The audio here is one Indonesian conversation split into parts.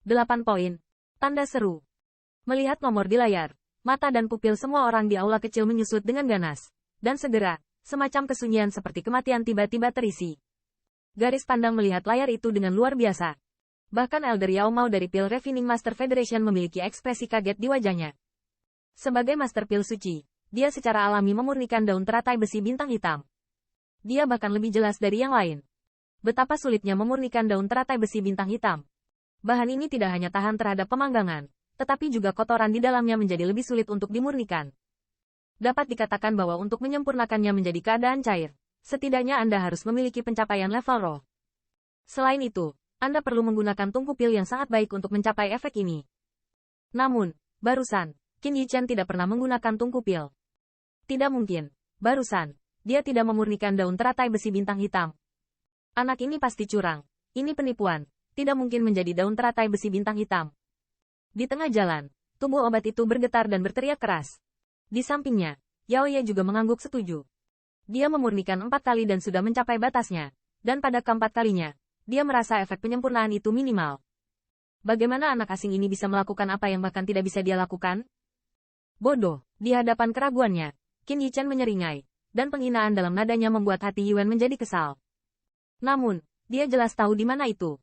8 poin. Tanda seru. Melihat nomor di layar, mata dan pupil semua orang di aula kecil menyusut dengan ganas. Dan segera, semacam kesunyian seperti kematian tiba-tiba terisi. Garis pandang melihat layar itu dengan luar biasa. Bahkan Elder Yao Mao dari Pil Refining Master Federation memiliki ekspresi kaget di wajahnya. Sebagai Master Pil Suci, dia secara alami memurnikan daun teratai besi bintang hitam. Dia bahkan lebih jelas dari yang lain. Betapa sulitnya memurnikan daun teratai besi bintang hitam. Bahan ini tidak hanya tahan terhadap pemanggangan, tetapi juga kotoran di dalamnya menjadi lebih sulit untuk dimurnikan. Dapat dikatakan bahwa untuk menyempurnakannya menjadi keadaan cair, setidaknya Anda harus memiliki pencapaian level roh. Selain itu, Anda perlu menggunakan tungku pil yang sangat baik untuk mencapai efek ini. Namun, barusan, Qin Yichen tidak pernah menggunakan tungku pil. Tidak mungkin, barusan, dia tidak memurnikan daun teratai besi bintang hitam. Anak ini pasti curang, ini penipuan. Tidak mungkin menjadi daun teratai besi bintang hitam. Di tengah jalan, tubuh obat itu bergetar dan berteriak keras. Di sampingnya, Yao Ye juga mengangguk setuju. Dia memurnikan 4 kali dan sudah mencapai batasnya. Dan pada keempat kalinya, dia merasa efek penyempurnaan itu minimal. Bagaimana anak asing ini bisa melakukan apa yang bahkan tidak bisa dia lakukan? Bodoh, di hadapan keraguannya, Qin Yichen menyeringai, dan penghinaan dalam nadanya membuat hati Yuan menjadi kesal. Namun, dia jelas tahu di mana itu.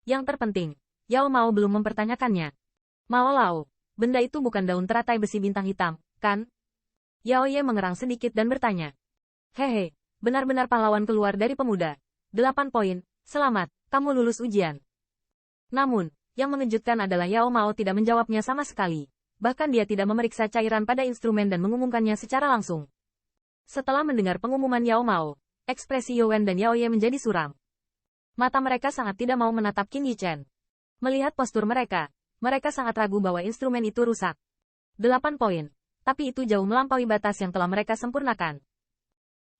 Yang terpenting, Yao Mao belum mempertanyakannya. Mao Lao, benda itu bukan daun teratai besi bintang hitam, kan? Yao Ye mengerang sedikit dan bertanya. Hehe, benar-benar pahlawan keluar dari pemuda. 8 poin, selamat, kamu lulus ujian. Namun, yang mengejutkan adalah Yao Mao tidak menjawabnya sama sekali. Bahkan dia tidak memeriksa cairan pada instrumen dan mengumumkannya secara langsung. Setelah mendengar pengumuman Yao Mao, ekspresi Yuan dan Yao Ye menjadi suram. Mata mereka sangat tidak mau menatap Qin Yichen. Melihat postur mereka sangat ragu bahwa instrumen itu rusak. 8 poin. Tapi itu jauh melampaui batas yang telah mereka sempurnakan.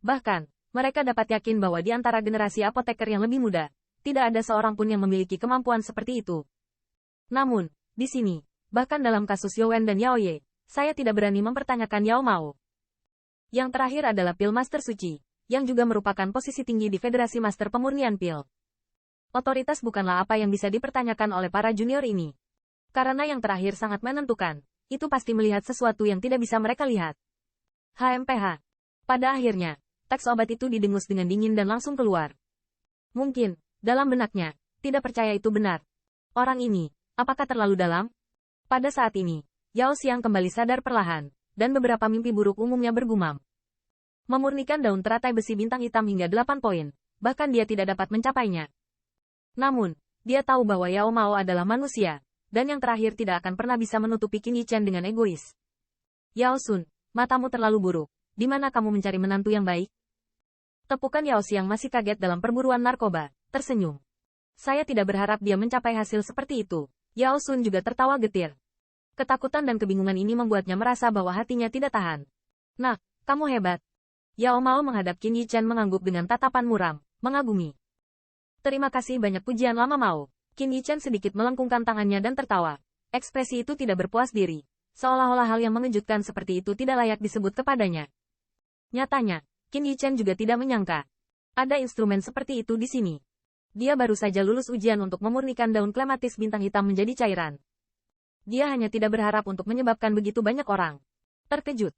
Bahkan, mereka dapat yakin bahwa di antara generasi apoteker yang lebih muda, tidak ada seorang pun yang memiliki kemampuan seperti itu. Namun, di sini, bahkan dalam kasus Yuan dan Yao Ye, saya tidak berani mempertanyakan Yao Mao. Yang terakhir adalah Pil Master Suci, yang juga merupakan posisi tinggi di Federasi Master Pemurnian Pil. Otoritas bukanlah apa yang bisa dipertanyakan oleh para junior ini. Karena yang terakhir sangat menentukan, itu pasti melihat sesuatu yang tidak bisa mereka lihat. HMPH. Pada akhirnya, teks obat itu didengus dengan dingin dan langsung keluar. Mungkin, dalam benaknya, tidak percaya itu benar. Orang ini, apakah terlalu dalam? Pada saat ini, Yao Xiang kembali sadar perlahan, dan beberapa mimpi buruk umumnya bergumam. Memurnikan daun teratai besi bintang hitam hingga 8 poin, bahkan dia tidak dapat mencapainya. Namun, dia tahu bahwa Yao Mao adalah manusia, dan yang terakhir tidak akan pernah bisa menutupi Qin Yichen dengan egois. Yao Sun, matamu terlalu buruk, di mana kamu mencari menantu yang baik? Tepukan Yao Xiang masih kaget dalam perburuan narkoba, tersenyum. Saya tidak berharap dia mencapai hasil seperti itu. Yao Sun juga tertawa getir. Ketakutan dan kebingungan ini membuatnya merasa bahwa hatinya tidak tahan. Nah, kamu hebat. Yao Mao menghadap Qin Yichen mengangguk dengan tatapan muram, mengagumi. Terima kasih banyak pujian lama Mao. Qin Yichen sedikit melengkungkan tangannya dan tertawa. Ekspresi itu tidak berpuas diri. Seolah-olah hal yang mengejutkan seperti itu tidak layak disebut kepadanya. Nyatanya, Qin Yichen juga tidak menyangka. Ada instrumen seperti itu di sini. Dia baru saja lulus ujian untuk memurnikan daun klematis bintang hitam menjadi cairan. Dia hanya tidak berharap untuk menyebabkan begitu banyak orang terkejut.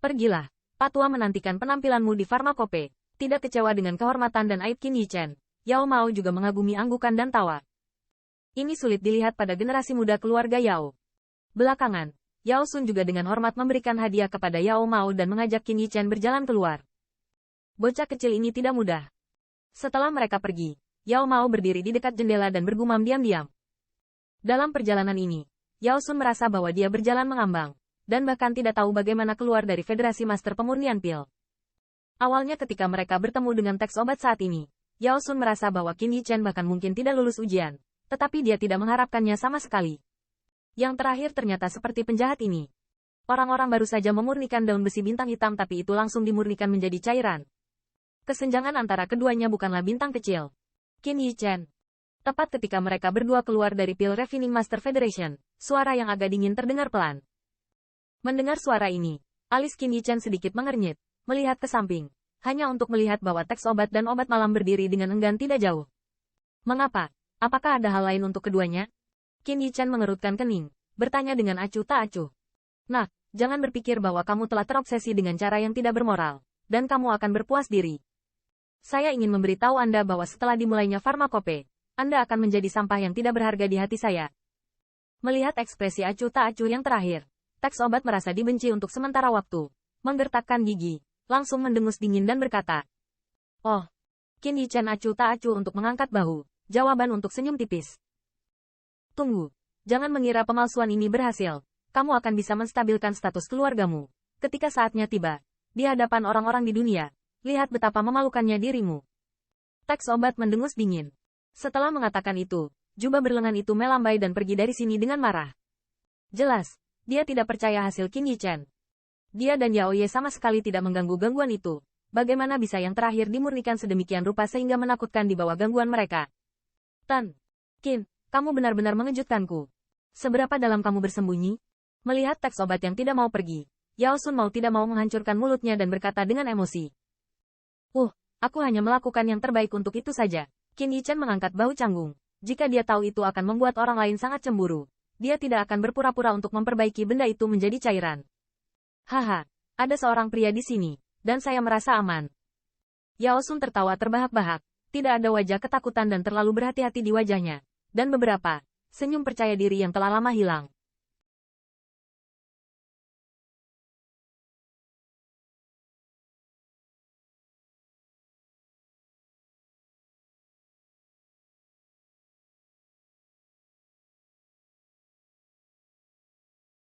Pergilah, Patua menantikan penampilanmu di Farmakope. Tidak kecewa dengan kehormatan dan aib Qin Yichen. Yao Mao juga mengagumi anggukan dan tawa. Ini sulit dilihat pada generasi muda keluarga Yao. Belakangan, Yao Sun juga dengan hormat memberikan hadiah kepada Yao Mao dan mengajak Qin Yichen berjalan keluar. Bocah kecil ini tidak mudah. Setelah mereka pergi, Yao Mao berdiri di dekat jendela dan bergumam diam-diam. Dalam perjalanan ini, Yao Sun merasa bahwa dia berjalan mengambang, dan bahkan tidak tahu bagaimana keluar dari Federasi Master Pemurnian Pil. Awalnya ketika mereka bertemu dengan teks obat saat ini, Yao Sun merasa bahwa Qin Yichen bahkan mungkin tidak lulus ujian, tetapi dia tidak mengharapkannya sama sekali. Yang terakhir ternyata seperti penjahat ini. Orang-orang baru saja memurnikan daun besi bintang hitam tapi itu langsung dimurnikan menjadi cairan. Kesenjangan antara keduanya bukanlah bintang kecil. Qin Yichen. Tepat ketika mereka berdua keluar dari Pil Refining Master Federation, suara yang agak dingin terdengar pelan. Mendengar suara ini, alis Qin Yichen sedikit mengernyit, melihat ke samping. Hanya untuk melihat bahwa teks obat dan obat malam berdiri dengan enggan tidak jauh. Mengapa? Apakah ada hal lain untuk keduanya? Qin Yichan mengerutkan kening, bertanya dengan acuh tak acuh. Nah, jangan berpikir bahwa kamu telah terobsesi dengan cara yang tidak bermoral, dan kamu akan berpuas diri. Saya ingin memberitahu Anda bahwa setelah dimulainya farmakope, Anda akan menjadi sampah yang tidak berharga di hati saya. Melihat ekspresi acuh tak acuh yang terakhir, teks obat merasa dibenci untuk sementara waktu, menggertakkan gigi, langsung mendengus dingin dan berkata, "Oh." Qin Yichan acuh tak acuh untuk mengangkat bahu, jawaban untuk senyum tipis. "Tunggu, jangan mengira pemalsuan ini berhasil. Kamu akan bisa menstabilkan status keluargamu. Ketika saatnya tiba, di hadapan orang-orang di dunia, lihat betapa memalukannya dirimu." Teks obat mendengus dingin. Setelah mengatakan itu, jubah berlengan itu melambai dan pergi dari sini dengan marah. Jelas, dia tidak percaya hasil Qin Yichan. Dia dan Yao Ye sama sekali tidak mengganggu gangguan itu. Bagaimana bisa yang terakhir dimurnikan sedemikian rupa sehingga menakutkan di bawah gangguan mereka? Tan, Qin, kamu benar-benar mengejutkanku. Seberapa dalam kamu bersembunyi? Melihat teks obat yang tidak mau pergi, Yao Sun mau tidak mau menghancurkan mulutnya dan berkata dengan emosi. Aku hanya melakukan yang terbaik untuk itu saja. Qin Yichan mengangkat bahu canggung. Jika dia tahu itu akan membuat orang lain sangat cemburu, dia tidak akan berpura-pura untuk memperbaiki benda itu menjadi cairan. Haha, ada seorang pria di sini, dan saya merasa aman. Yao Sun tertawa terbahak-bahak, tidak ada wajah ketakutan dan terlalu berhati-hati di wajahnya, dan beberapa senyum percaya diri yang telah lama hilang.